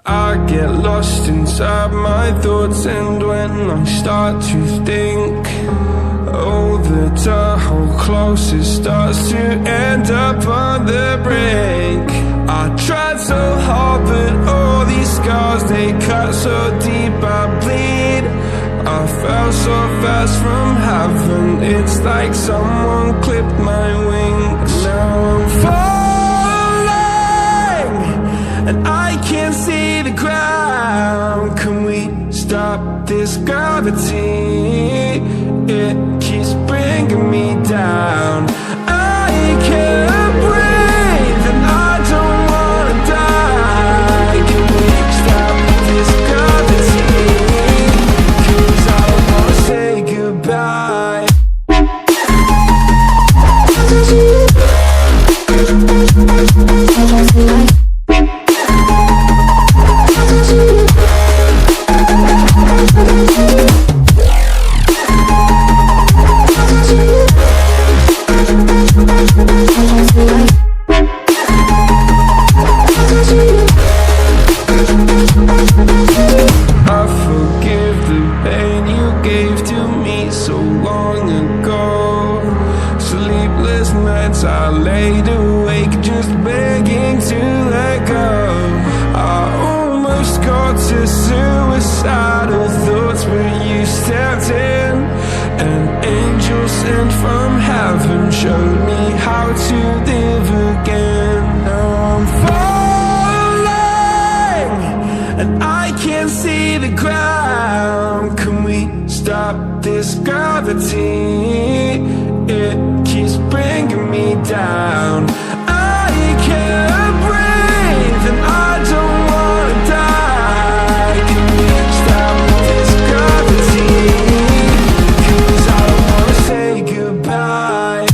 I get lost inside my thoughts, and when I start to think, oh, the door close, it starts to end up on the brink. I tried so hard, but all these scars, they cut so deep, I bleed. I fell so fast from heaven, it's like someone clipped my wings. Now I'm falling, and I can't see the ground. Can we stop this gravity? It keeps bringing me down. I can't breathe, and I don't wanna die. Can we stop this gravity? 'Cause I don't wanna say goodbye. I forgive the pain you gave to me so long ago. Sleepless nights I laid awake just begging to let go. I almost got to suicidal thoughts, but you stepped in. An angel sent from heaven showed me how to live again. Now I'm falling, and I can't see the ground. Can we stop this gravity? It keeps bringing me down. I can't breathe, and I don't wanna die. Can we stop this gravity? 'Cause I don't wanna say goodbye.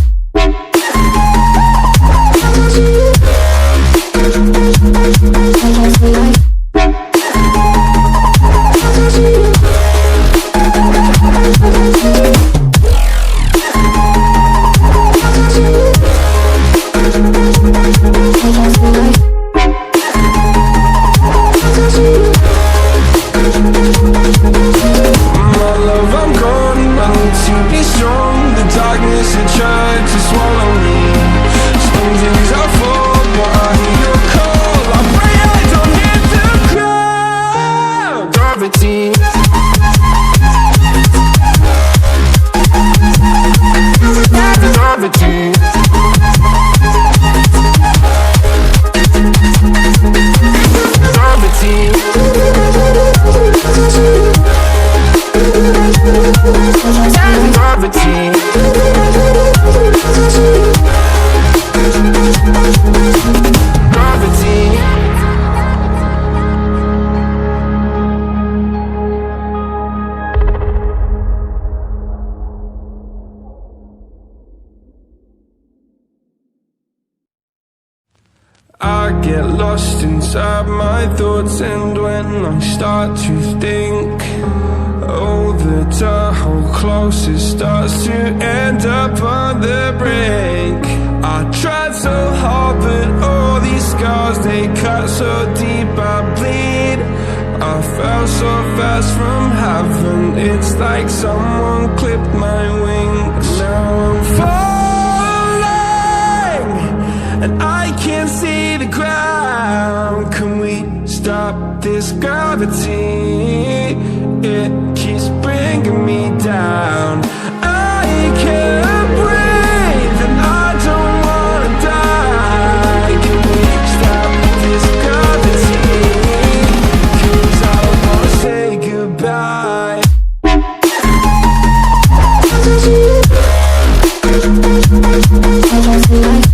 My love, I'm gone, I need to be strong. The darkness, it tried to swallow me. Some days I fall, but I hear your call. I pray I don't hit the ground. Gravity. Gravity. Gravity. Gravity. Gravity. I get lost inside my thoughts, and when I start to think, oh, the door close, it starts to end up on the brink. I tried so hard, but all these scars, they cut so deep, I bleed. I fell so fast from heaven, it's like someone clipped my wings. Now I'm falling, and I can't see the ground. Can we stop this gravity? It keeps bringing me down.